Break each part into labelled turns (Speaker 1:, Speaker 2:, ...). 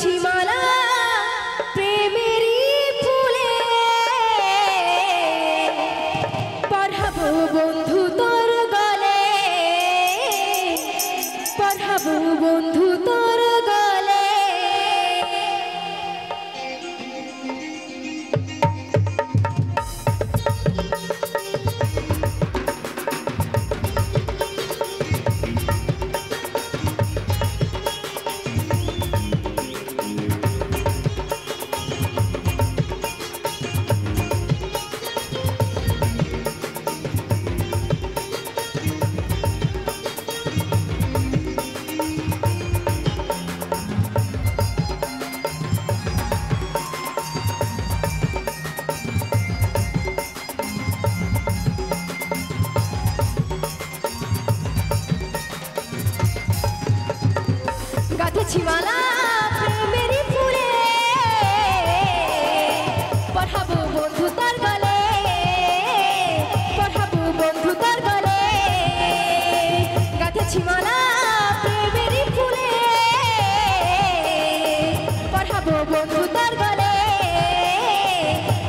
Speaker 1: গাঁথেছি মালা প্রেমেরই ফুলে, পড়াবো বন্ধু তোর গলে, পড়াবো বন্ধু তোর গলে। গাঁথেছি মালা প্রেমেরই ফুলে, পড়াবো বন্ধু তার গলে, পড়াবো বন্ধু তার গলে। গাঁথেছি মালা প্রেমেরই ফুলে, পড়াবো বন্ধু তার গলে,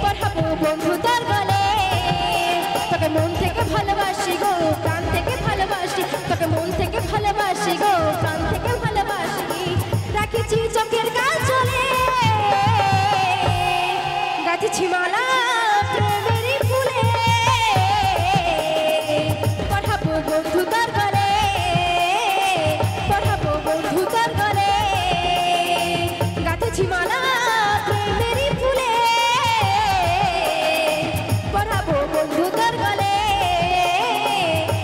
Speaker 1: পড়াবো বন্ধু তার গলে। তোকে মন থেকে ভালোবাসি গো, প্রাণ থেকে ভালোবাসি, তোকে মন থেকে ভালোবাসি গো, প্রাণ থেকে ভালোবাসি। রাখিছি চোখের কাজলে, গাঁথেছি মালা প্রেমেরই ফুলে, পড়াবো বন্ধু তার গলে, পড়াবো বন্ধু তার গলে। গাঁথেছি মালা প্রেমেরই ফুলে, পড়াবো বন্ধু তার গলে,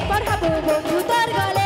Speaker 1: পড়াবো বন্ধু তার গলে।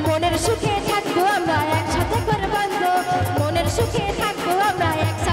Speaker 1: মনের সুখে থাকবো আমরা একসাথে করে বাঁধবো, মনের সুখে থাকবো আমরা একসাথে।